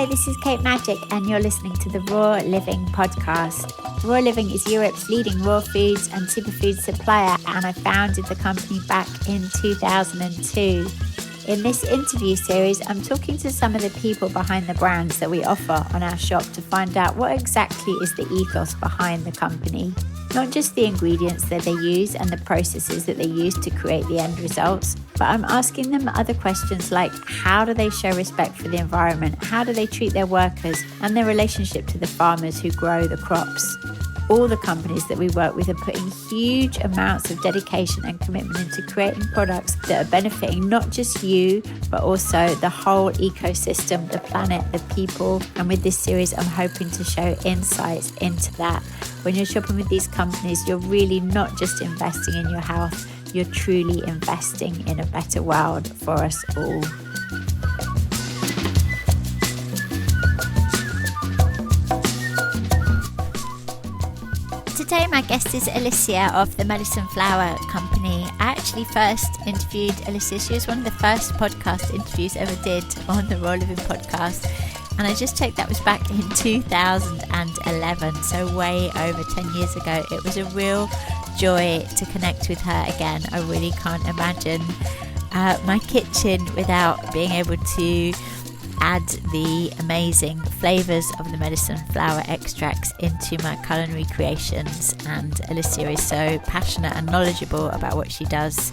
Hi, this is Kate Magic, and you're listening to the Raw Living podcast. Raw Living is Europe's leading raw foods and superfood supplier, and I founded the company back in 2002. In this interview series, I'm talking to some of the people behind the brands that we offer on our shop to find out what exactly is the ethos behind the company. Not just the ingredients that they use and the processes that they use to create the end results, but I'm asking them other questions like how do they show respect for the environment? How do they treat their workers and their relationship to the farmers who grow the crops? All the companies that we work with are putting huge amounts of dedication and commitment into creating products that are benefiting not just you, but also the whole ecosystem, the planet, the people. And with this series, I'm hoping to show insights into that. When you're shopping with these companies, you're really not just investing in your health, you're truly investing in a better world for us all. Today my guest is Alysia of the Medicine Flower Company. I actually first interviewed Alysia. She was one of the first podcast interviews I ever did on the Raw Living podcast. And I just checked, that was back in 2011, so way over 10 years ago. It was a real joy to connect with her again. I really can't imagine my kitchen without being able to add the amazing flavours of the medicine flower extracts into my culinary creations. And Alysia is so passionate and knowledgeable about what she does.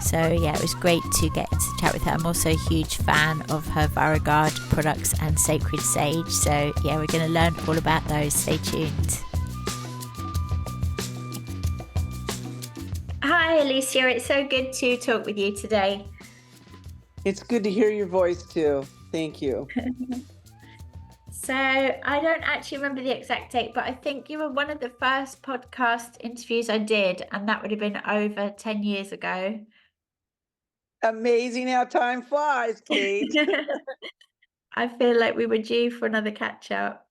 So yeah, it was great to get to chat with her. I'm also a huge fan of her Varigard products and Sacred Sage. So yeah, we're going to learn all about those. Stay tuned. Hi Alysia, it's so good to talk with you today. It's good to hear your voice too. Thank you. So I don't actually remember the exact date, but I think you were one of the first podcast interviews I did, and that would have been over 10 years ago. Amazing how time flies, Kate. I feel like we were due for another catch up.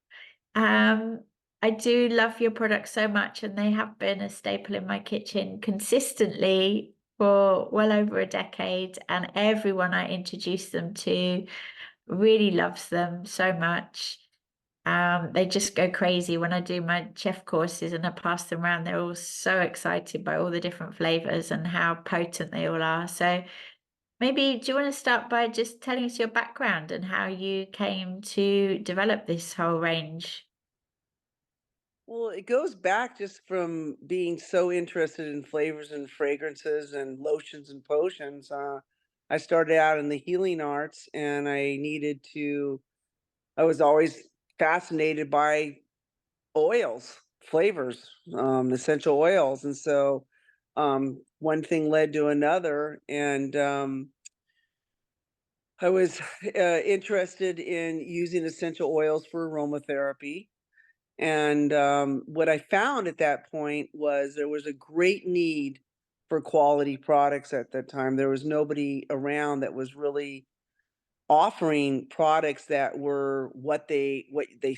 I do love your products so much, and they have been a staple in my kitchen consistently for well over a decade, and everyone I introduce them to really loves them so much. They just go crazy when I do my chef courses and I pass them around. They're all so excited by all the different flavors and how potent they all are. So maybe do you want to start by just telling us your background and how you came to develop this whole range? Well, it goes back just from being so interested in flavors and fragrances and lotions and potions. I started out in the healing arts and I was always fascinated by oils, flavors, essential oils. And so one thing led to another. And I was interested in using essential oils for aromatherapy. And what I found at that point was there was a great need for quality products at that time. There was nobody around that was really offering products that were what they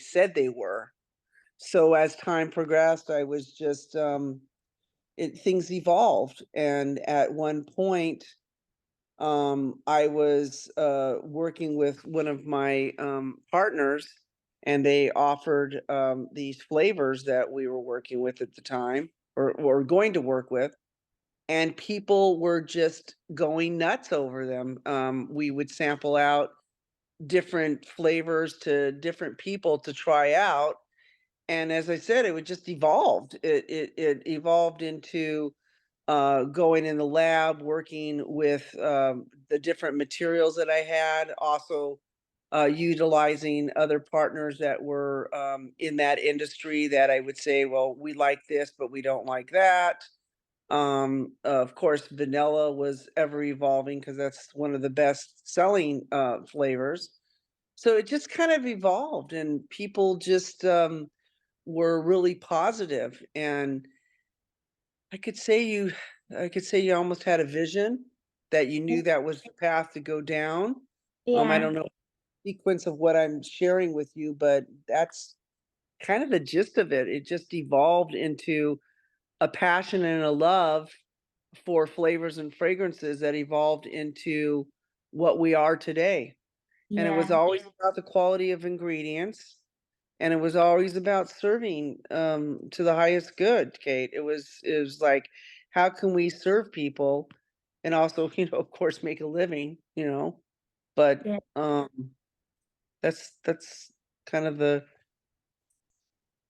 said they were. So as time progressed, I was just things evolved, and at one point, I was working with one of my partners, and they offered these flavors that we were working with at the time, or going to work with, and people were just going nuts over them. We would sample out different flavors to different people to try out, and as I said, it would just evolved. It evolved into going in the lab, working with the different materials that I had, also utilizing other partners that were in that industry that I would say, well, we like this, but we don't like that. Of course, vanilla was ever evolving because that's one of the best selling flavors. So it just kind of evolved, and people just were really positive. And I could say you I could say you almost had a vision that you knew that was the path to go down. I Yeah. don't know the sequence of what I'm sharing with you, but that's kind of the gist of it. It just evolved into a passion and a love for flavors and fragrances that evolved into what we are today. and it was Yeah, always about the quality of ingredients, and it was always about serving, to the highest good, Kate. It was like, how can we serve people and also, of course, make a living, but, yeah, that's kind of the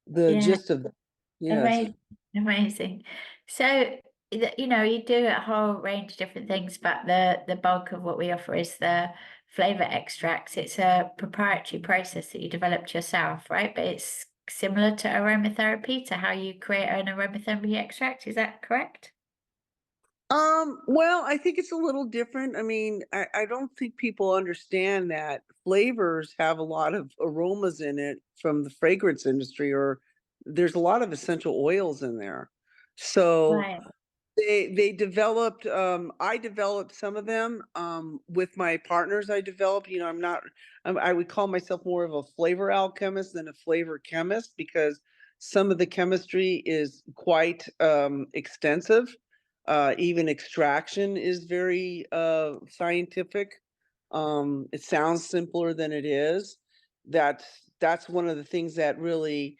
yeah. gist of it. Yes. Amazing, amazing. So, you do a whole range of different things, but the bulk of what we offer is the flavor extracts. It's a proprietary process that you developed yourself, right? But it's similar to aromatherapy, to how you create an aromatherapy extract. Is that correct? Well, I think it's a little different. I mean, I don't think people understand that flavors have a lot of aromas in it from the fragrance industry, or there's a lot of essential oils in there. So Right. they developed, I developed some of them, with my partners. I developed, I'm not, I would call myself more of a flavor alchemist than a flavor chemist, because some of the chemistry is quite, extensive. Even extraction is very, scientific. It sounds simpler than it is. That's one of the things that really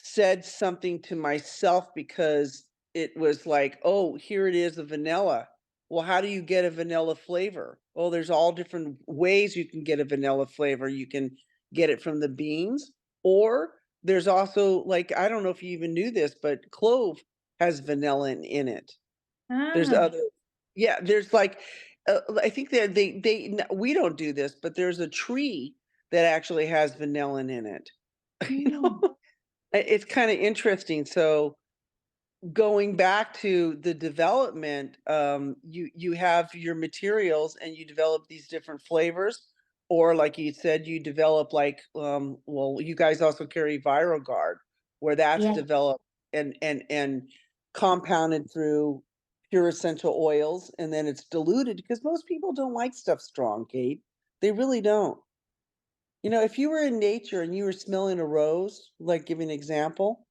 said something to myself, because it was like, "Oh, here it is, a vanilla." Well, how do you get a vanilla flavor? Well, there's all different ways you can get a vanilla flavor. You can get it from the beans, or there's also, like, I don't know if you even knew this, but clove has vanilla in it. There's Ah, other Yeah, there's like, I think that we don't do this, but there's a tree that actually has vanillin in it. You mm, know? It's kinda interesting. So, going back to the development, you have your materials and you develop these different flavors, or like you said, you develop, like, well, you guys also carry ViroGuard, where that's yeah. developed and compounded through pure essential oils, and then it's diluted, because most people don't like stuff strong, Kate. They really don't. If you were in nature and you were smelling a rose, like, give an example,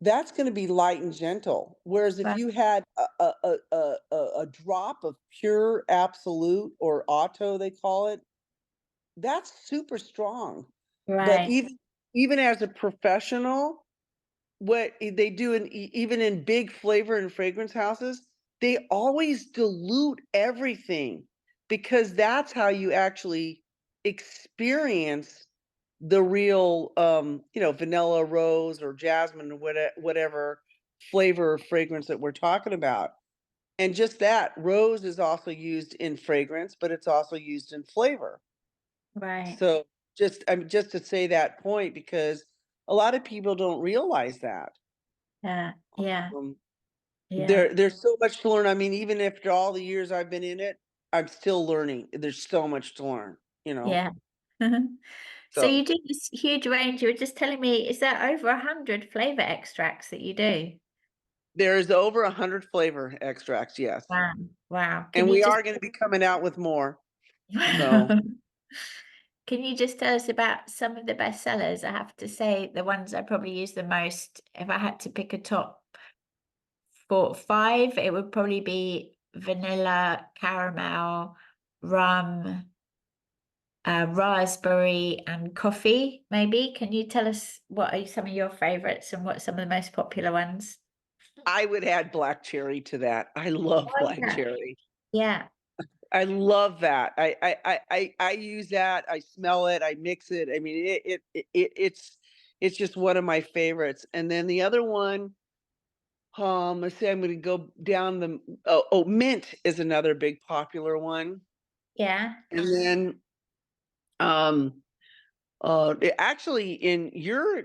that's gonna be light and gentle. Whereas if Right. you had a drop of pure absolute, or auto, they call it, that's super strong. But Right. even as a professional, what they do, even in big flavor and fragrance houses, they always dilute everything, because that's how you actually experience the real, vanilla, rose, or jasmine, or whatever flavor or fragrance that we're talking about. And just that, rose is also used in fragrance, but it's also used in flavor. Right. So, just to say that point, because a lot of people don't realize that. Yeah. Yeah. Um, Yeah. there's so much to learn. I mean, even after all the years I've been in it, I'm still learning. There's so much to learn, you know? Yeah. So So you do this huge range. You were just telling me, is there over 100 flavor extracts that you do? there's over 100 flavor extracts, yes. Wow. Wow. And we are gonna be coming out with more. So, Can you just tell us about some of the best sellers? I have to say the ones I probably use the most, if I had to pick a top 5, it would probably be vanilla, caramel, rum, raspberry, and coffee, maybe. Can you tell us what are some of your favorites and what some of the most popular ones? I would add black cherry to that. I love Oh, black yeah. cherry. Yeah. I love that. I use that, I smell it, I mix it. I mean, it's just one of my favorites. And then the other one, let's say I'm gonna go down mint is another big popular one. Yeah. And then, um, actually, in your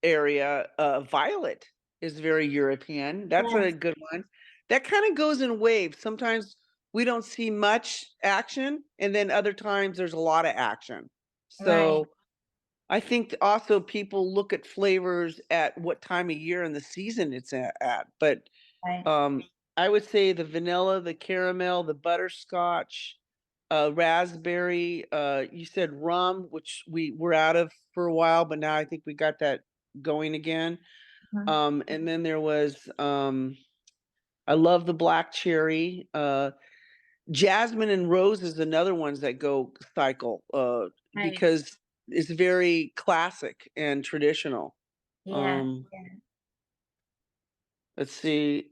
area, violet is very European. That's a Yes. good one. That kind of goes in waves. Sometimes we don't see much action, and then other times there's a lot of action. Right. So I think also people look at flavors at what time of year and the season it's at. But Right. um, I would say the vanilla, the caramel, the butterscotch, raspberry, you said rum, which we were out of for a while, but now I think we got that going again. Mhm. And then there was, I love the black cherry. Jasmine and rose is another ones that go cycle, Right. because it's very classic and traditional. Yeah. Um, Yeah. let's see.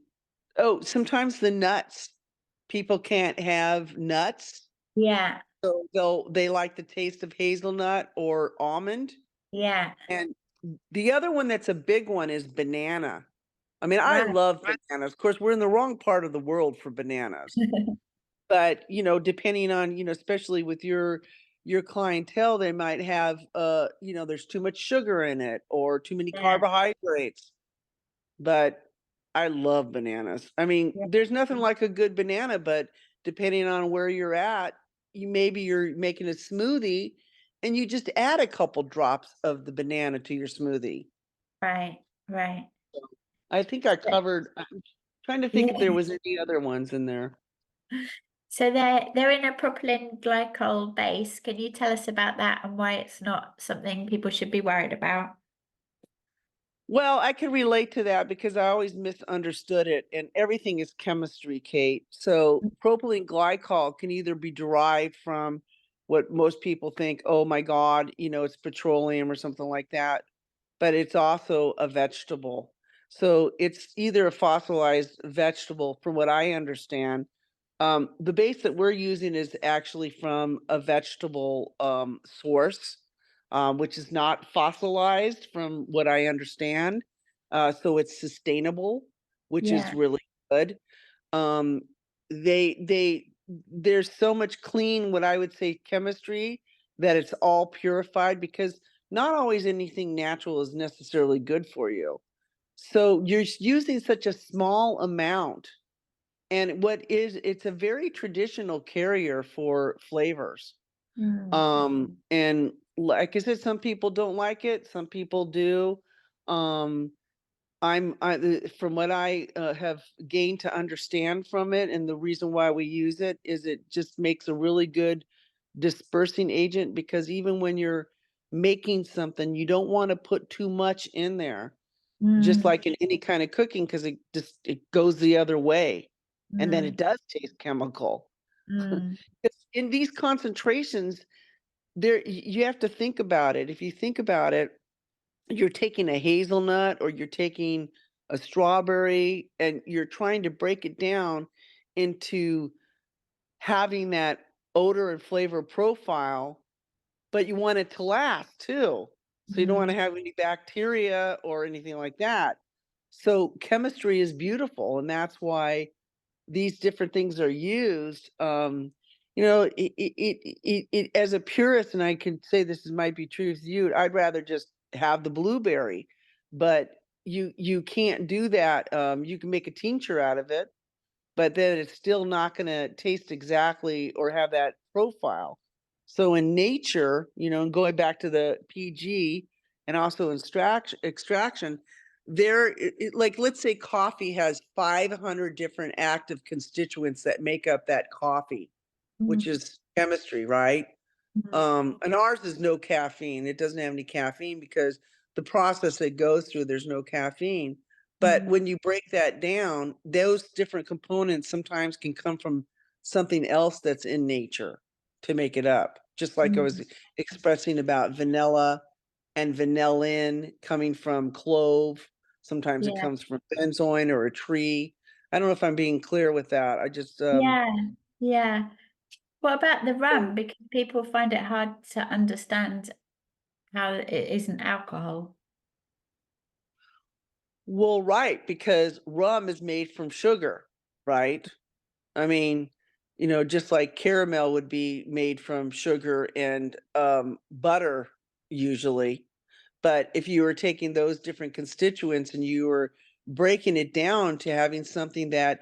Oh, sometimes the nuts. People can't have nuts, Yeah. so they like the taste of hazelnut or almond. Yeah. And the other one that's a big one is banana. I mean, I Right. love bananas. Of course, we're in the wrong part of the world for bananas. But, depending on, especially with your clientele, they might have, there's too much sugar in it or too many Yeah. carbohydrates. But I love bananas. I mean, Yeah. there's nothing like a good banana, but depending on where you're at, you're making a smoothie and you just add a couple drops of the banana to your smoothie. Right. Right. I think I covered. I'm trying to think if there Yeah. was any other ones in there. So they're in a propylene glycol base. Can you tell us about that and why it's not something people should be worried about? Well, I can relate to that because I always misunderstood it, and everything is chemistry, Kate. So, propylene glycol can either be derived from what most people think, oh my God, it's petroleum or something like that, but it's also a vegetable. So, it's either a fossilized vegetable, from what I understand. The base that we're using is actually from a vegetable source, which is not fossilized, from what I understand. So it's sustainable, which is Yeah. really good. Um, there's so much clean, what I would say, chemistry, that it's all purified, because not always anything natural is necessarily good for you. So you're using such a small amount, and it's a very traditional carrier for flavors. Mm. And like I said, some people don't like it, some people do. Um, from what I have gained to understand from it, and the reason why we use it is it just makes a really good dispersing agent, because even when you're making something, you don't want to put too much in there, just Mm. like in any kind of cooking, because it goes the other way, and then it Mm. does taste chemical. Mm. It's in these concentrations, you have to think about it. If you think about it, you're taking a hazelnut or you're taking a strawberry, and you're trying to break it down into having that odor and flavor profile, but you want it to last too. So you don't want Mm. to have any bacteria or anything like that. So chemistry is beautiful, and that's why these different things are used. As a purist, and I can say might be true with you, I'd rather just have the blueberry, but you can't do that. You can make a tincture out of it, but then it's still not gonna taste exactly or have that profile. So in nature, and going back to the PG and also extraction, like, let's say coffee has 500 different active constituents that make up that coffee, which Mm. is chemistry, right? Mm. And ours is no caffeine. It doesn't have any caffeine because the process it goes through, there's no caffeine. But Mm. when you break that down, those different components sometimes can come from something else that's in nature to make it up. Just like I Mm. was expressing about vanilla and vanillin coming from clove. Sometimes it Yeah. comes from benzoin or a tree. I don't know if I'm being clear with that. I just Yeah. Yeah. What about the rum? so Because people find it hard to understand how it isn't alcohol. Well, right, because rum is made from sugar, right? I mean, just like caramel would be made from sugar and butter usually. But if you were taking those different constituents and you were breaking it down to having something that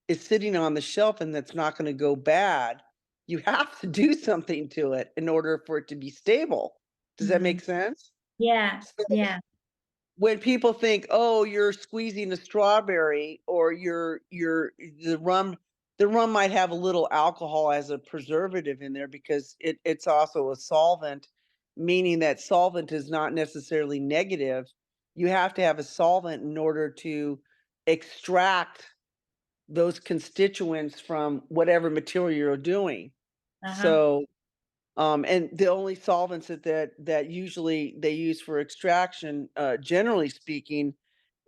is sitting on the shelf and that's not going to go bad, you have to do something to it in order for it to be stable. Does that Mm. make sense? Yeah. Yeah. When people think, "Oh, you're squeezing a strawberry," or you're the rum might have a little alcohol as a preservative in there, because it's also a solvent, meaning that solvent is not necessarily negative. You have to have a solvent in order to extract those constituents from whatever material you're doing. Uh-huh. So, and the only solvents that usually they use for extraction, generally speaking,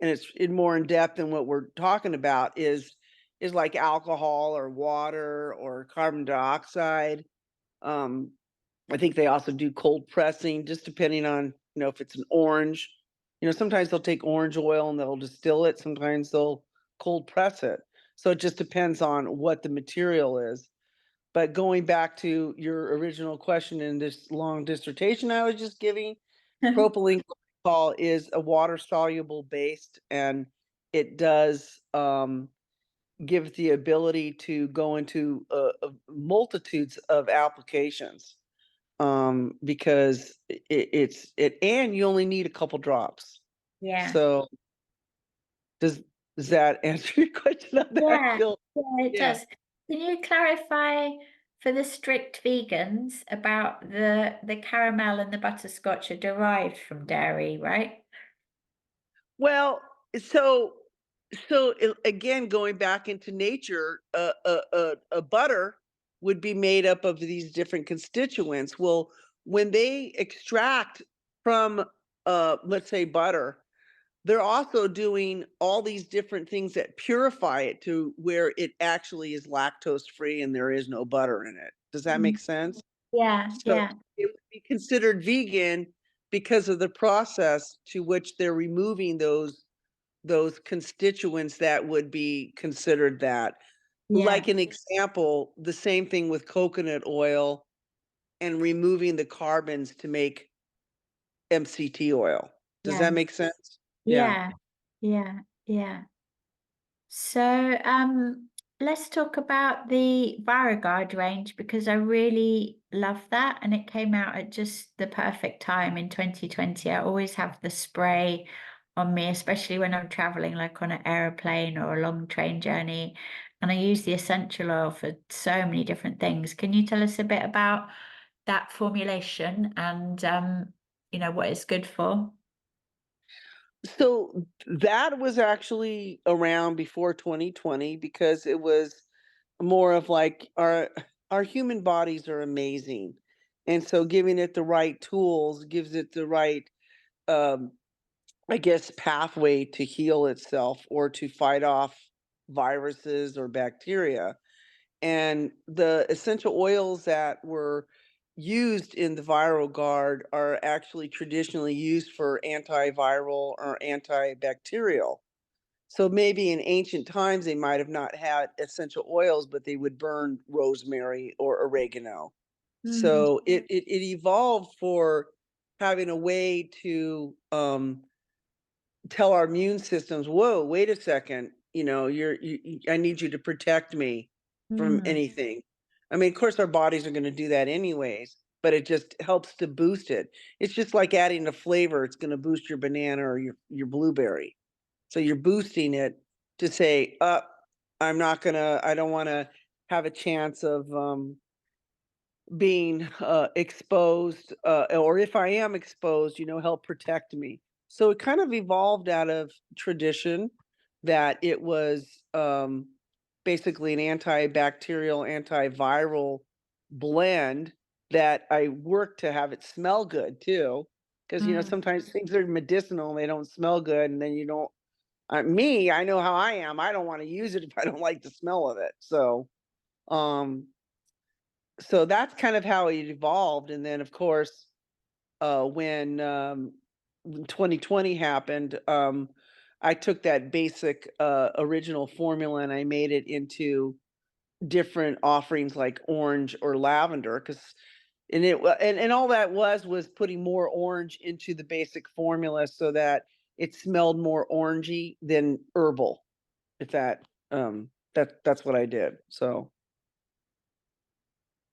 and it's more in depth than what we're talking about, is like alcohol or water or carbon dioxide. Um, I think they also do cold pressing, just depending on, if it's an orange. Sometimes they'll take orange oil and they'll distill it. Sometimes they'll cold press it. So it just depends on what the material is. But going back to your original question in this long dissertation I was just giving, propylene glycol is a water soluble base, and it does give the ability to go into multitudes of applications, because and you only need a couple drops. Yeah. So does does that answer your question on that? Yeah. Yeah, it Yeah. does. Can you clarify for the strict vegans about the caramel and the butterscotch are derived from dairy, right? Well, so again, going back into nature, a butter would be made up of these different constituents. Well, when they extract from, let's say, butter, they're also doing all these different things that purify it to where it actually is lactose free and there is no butter in it. Does that Mm. make sense? Yeah, So yeah, it would be considered vegan because of the process to which they're removing those constituents that would be considered that. yeah, Like an example, the same thing with coconut oil and removing the carbons to make MCT oil. Does yeah, that make sense? Yeah. yeah, yeah, yeah. So, let's talk about the Varigard range because I really love that, and it came out at just the perfect time in 2020. I always have the spray on me, especially when I'm traveling, like on an aeroplane or a long train journey, and I use the essential oil for so many different things. Can you tell us a bit about that formulation and what it's good for? So that was actually around before 2020 because it was more of like our human bodies are amazing. And so giving it the right tools gives it the right, um I guess, pathway to heal itself or to fight off viruses or bacteria. And the essential oils that were used in the viral guard are actually traditionally used for antiviral or antibacterial. So maybe in ancient times they might have not had essential oils, but they would burn rosemary or oregano. Mm, So it evolved for having a way to tell our immune systems, "Whoa, wait a second, I need you to protect me from mm, anything." I mean, of course, our bodies are gonna do that anyways, but it just helps to boost it. It's just like adding a flavor, it's gonna boost your banana or your blueberry. So you're boosting it to say, I don't wanna have a chance of, being exposed, or if I am exposed, help protect me. So it kind of evolved out of tradition that it was, basically an antibacterial, antiviral blend that I work to have it smell good too. Because mm, sometimes things are medicinal and they don't smell good, and then you don't. I know how I am. I don't want to use it if I don't like the smell of it. Um, so that's kind of how it evolved, and then, of course, when 2020 happened, I took that basic, original formula and I made it into different offerings like orange or lavender, 'cause and all that was putting more orange into the basic formula so that it smelled more orangey than herbal, if that's what I did, so.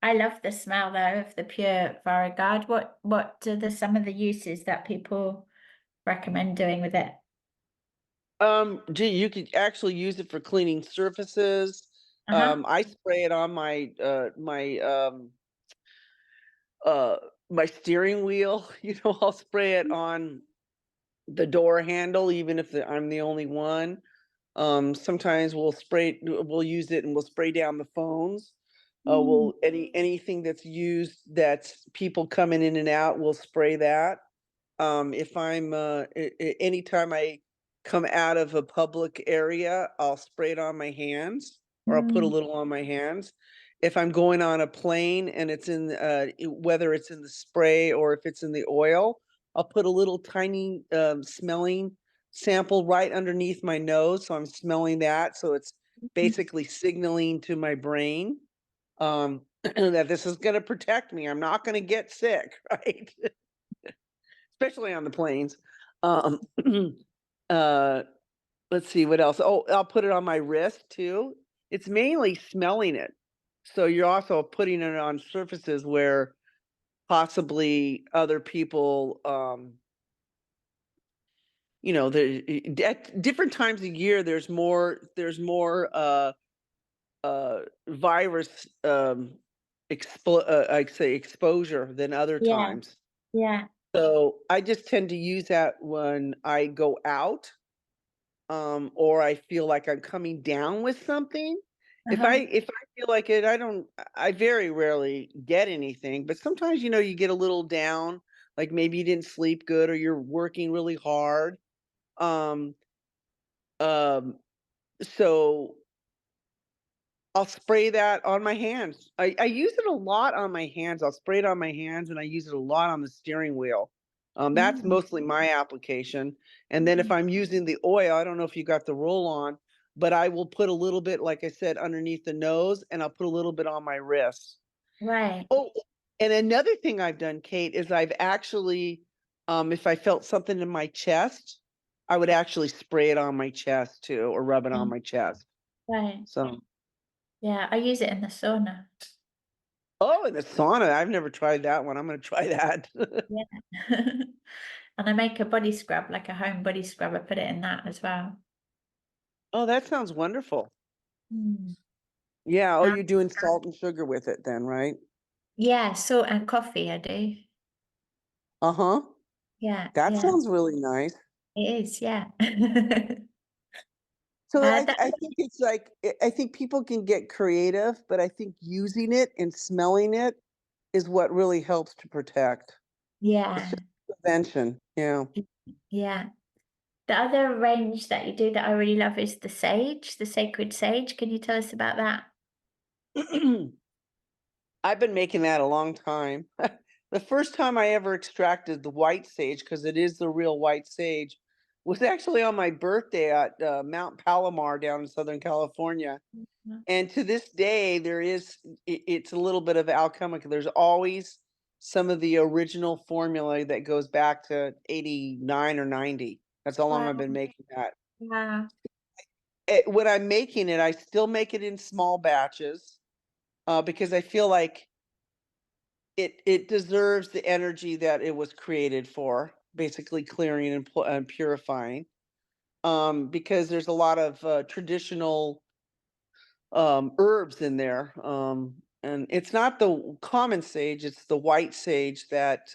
I love the smell though of the pure Varigard. What are some of the uses that people recommend doing with it? Gee, you could actually use it for cleaning surfaces. Uh-huh. I spray it on uh, my steering wheel. I'll spray it on the door handle, even if I'm the only one. Sometimes we'll use it and we'll spray down the phones. Mm, We'll anything that's used that's people coming in and out, we'll spray that. If I'm anytime I come out of a public area, I'll spray it on my hands or I'll put a mm, little on my hands. If I'm going on a plane and it's in whether it's in the spray or if it's in the oil, I'll put a little tiny smelling sample right underneath my nose, so I'm smelling that. So it's mm, basically signaling to my brain that this is going to protect me. I'm not going to get sick, right? Especially on the planes. Um, uh, let's see what else. Oh, I'll put it on my wrist too. It's mainly smelling it. So you're also putting it on surfaces where possibly other people, at different times of year, there's more virus I'd say exposure than other yeah, times. yeah, So I just tend to use that when I go out, or I feel like I'm coming down with something. uh-huh, If I feel like it, I very rarely get anything, but sometimes you get a little down, like maybe you didn't sleep good or you're working really hard. Um, um, so I'll spray that on my hands. I use it a lot on my hands. I'll spray it on my hands and I use it a lot on the steering wheel. That's mm, mostly my application. And then if mm, I'm using the oil, I don't know if you got the roll on, but I will put a little bit, like I said, underneath the nose and I'll put a little bit on my wrists. right. Oh, and another thing I've done, Kate, is I've actually, if I felt something in my chest, I would actually spray it on my chest too, or rub it on Mm, my chest. right. So. Yeah, I use it in the sauna. Oh, in the sauna, I've never tried that one, I'm gonna try that. Yeah. And I make a body scrub, like a home body scrub. I put it in that as well. Oh, that sounds wonderful. Mm. Yeah, oh, Uh, you're doing salt and sugar with it then, right? yeah, salt and coffee I do. Uh-huh. Yeah, That yeah. sounds really nice. It is, yeah. So That I think it's like I think people can get creative, but I think using it and smelling it is what really helps to protect. It's yeah, just prevention, yeah. yeah. The other range that you do that I really love is the sage, the sacred sage. Can you tell us about that? I've been making that a long time. The first time I ever extracted the white sage, because it is the real white sage, was actually on my birthday at Mount Palomar down in Southern California. Mhm. And to this day, it's a little bit of alchemical. There's always some of the original formula that goes back to 89 or 90. That's how long Wow, I've been making that. wow. When I'm making it, I still make it in small batches because I feel like it deserves the energy that it was created for, basically clearing and purifying. Because there's a lot of traditional herbs in there. And it's not the common sage, it's the white sage that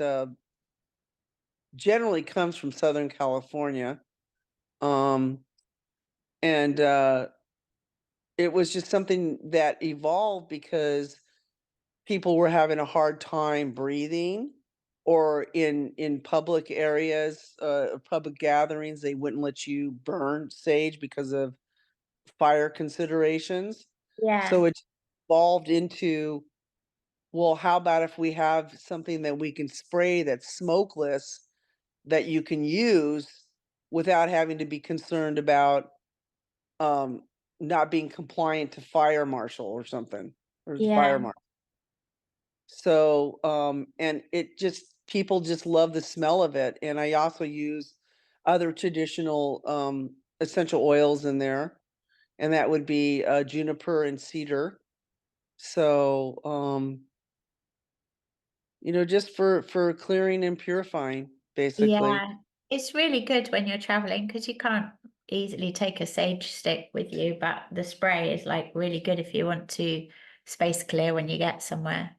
generally comes from Southern California. Um, and it was just something that evolved because people were having a hard time breathing or in public areas, public gatherings, they wouldn't let you burn sage because of fire considerations. So Yeah, it evolved into, well, how about if we have something that we can spray that's smokeless that you can use without having to be concerned about um, not being compliant to fire marshal or something, or the yeah, fire marshal. So, and it just people just love the smell of it, and I also use other traditional, essential oils in there, and that would be, juniper and cedar. So, just for clearing and purifying, basically. yeah. It's really good when you're traveling because you can't easily take a sage stick with you, but the spray is like really good if you want to space clear when you get somewhere.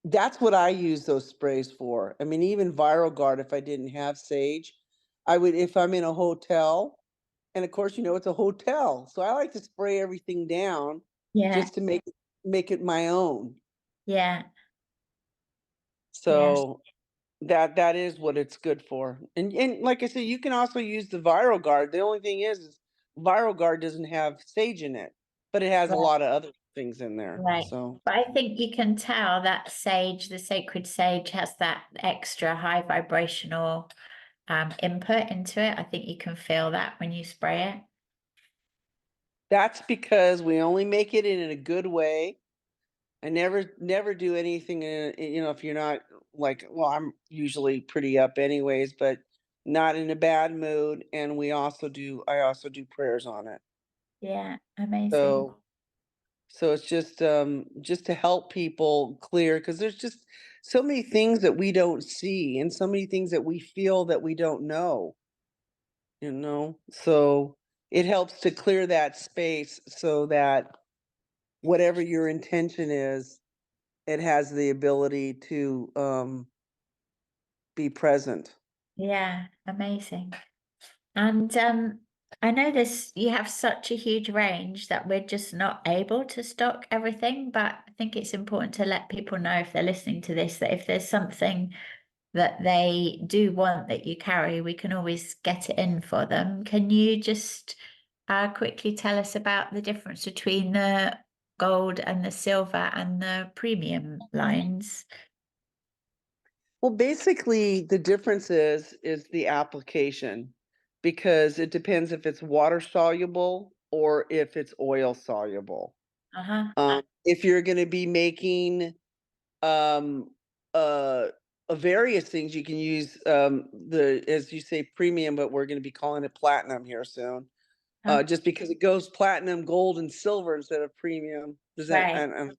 That's what I use those sprays for. I mean, even Viral Guard, if I didn't have sage, I would if I'm in a hotel And of course, it's a hotel. So I like to spray everything down Yeah. just to make it my own. Yeah. Yes. So that is what it's good for. And like I said, you can also use the Viral Guard. The only thing is Viral Guard doesn't have sage in it, but it has a Right. lot of other things in there. Right. So But I think you can tell that sage, the sacred sage, has that extra high vibrational input into it. I think you can feel that when you spray it. that's because we only make it in a good way. I never do anything if you're not like, well, I'm usually pretty up anyways, but not in a bad mood. And I also do prayers on it. Yeah, amazing. So so it's just to help people clear, because there's just so many things that we don't see and so many things that we feel that we don't know. So it helps to clear that space so that whatever your intention is, it has the ability to be present. Yeah, amazing. And I know this, you have such a huge range that we're just not able to stock everything, but I think it's important to let people know if they're listening to this that if there's something that they do want that you carry, we can always get it in for them. Can you just quickly tell us about the difference between the gold and the silver and the premium lines? Well, basically, the difference is the application, because it depends if it's water soluble or if it's oil soluble. Uh-huh. If you're going to be making um, uh, various things, you can use as you say, premium, but we're going to be calling it platinum here soon. Huh? Just because it goes platinum, gold, and silver instead of premium. Does that? Right.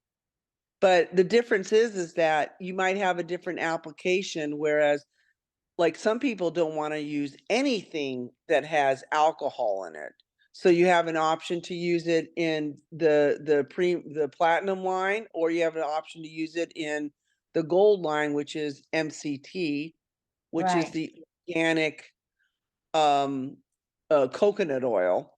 But the difference is that you might have a different application, whereas like some people don't want to use anything that has alcohol in it. So you have an option to use it in the platinum line, or you have an option to use it in the gold line, which is MCT, which is Right. the organic um, coconut oil.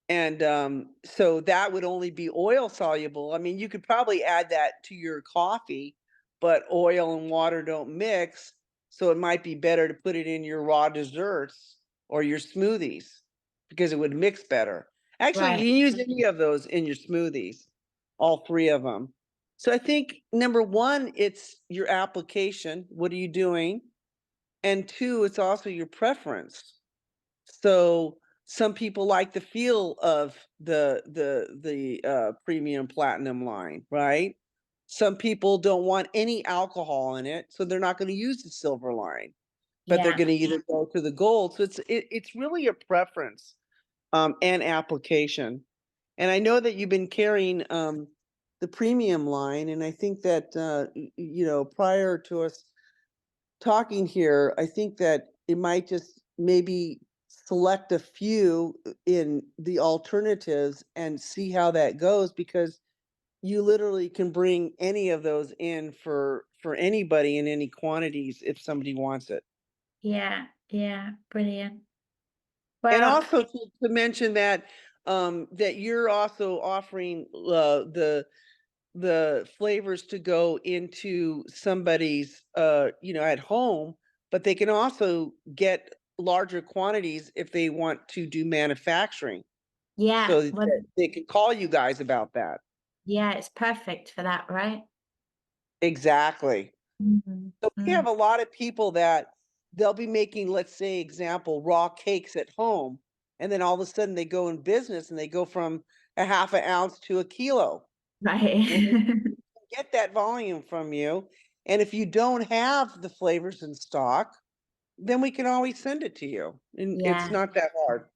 And so that would only be oil soluble. I mean, you could probably add that to your coffee, but oil and water don't mix. So it might be better to put it in your raw desserts or your smoothies because it would mix better. Actually, Right. you can use any of those in your smoothies, all three of them. So I think number one, it's your application. What are you doing? And two, it's also your preference. So some people like the feel of the premium platinum line, right? Some people don't want any alcohol in it, so they're not going to use the silver line, but they're Yeah. going to either go to the gold. So it's really a preference and application. And I know that you've been carrying the premium line, and I think that prior to us talking here, I think that it might just maybe select a few in the alternatives and see how that goes, because you literally can bring any of those in for anybody in any quantities if somebody wants it. Yeah. Yeah. Brilliant. And Well, also to mention that that you're also offering the flavors to go into somebody's at home, but they can also get larger quantities if they want to do manufacturing, yeah. so Well, that they can call you guys about that. yeah, it's perfect for that, right? Exactly. Mhm. So we have Mm. a lot of people that they'll be making, let's say example, raw cakes at home, and then all of a sudden they go in business and they go from a half an ounce to a kilo. Well, Right. get that volume from you. And if you don't have the flavors in stock, then we can always send it to you. And it's Yeah. not that hard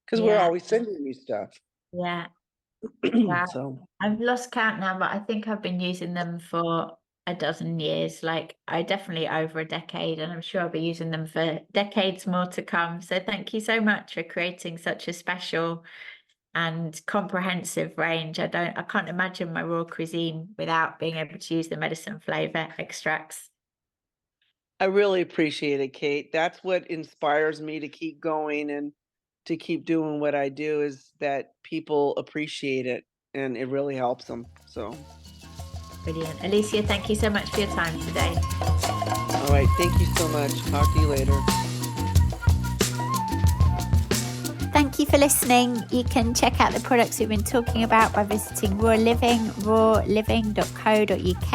because we're Yeah. always sending you stuff. Yeah. Wow. So I've lost count now, but I think I've been using them for a dozen years, like I definitely over a decade, and I'm sure I'll be using them for decades more to come. So thank you so much for creating such a special and comprehensive range. I can't imagine my raw cuisine without being able to use the medicine flavor extracts. I really appreciate it, Kate. That's what inspires me to keep going and to keep doing what I do is that people appreciate it and it really helps them. So, Brilliant. Alysia, thank you so much for your time today. all right. Thank you so much. Talk to you later. Thank you for listening. You can check out the products we've been talking about by visiting Raw Living, rawliving.co.uk.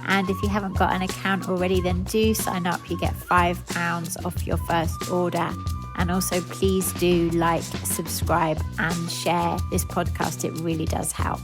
And if you haven't got an account already, then do sign up. You get £5 off your first order. And also, please do like, subscribe and share this podcast. It really does help.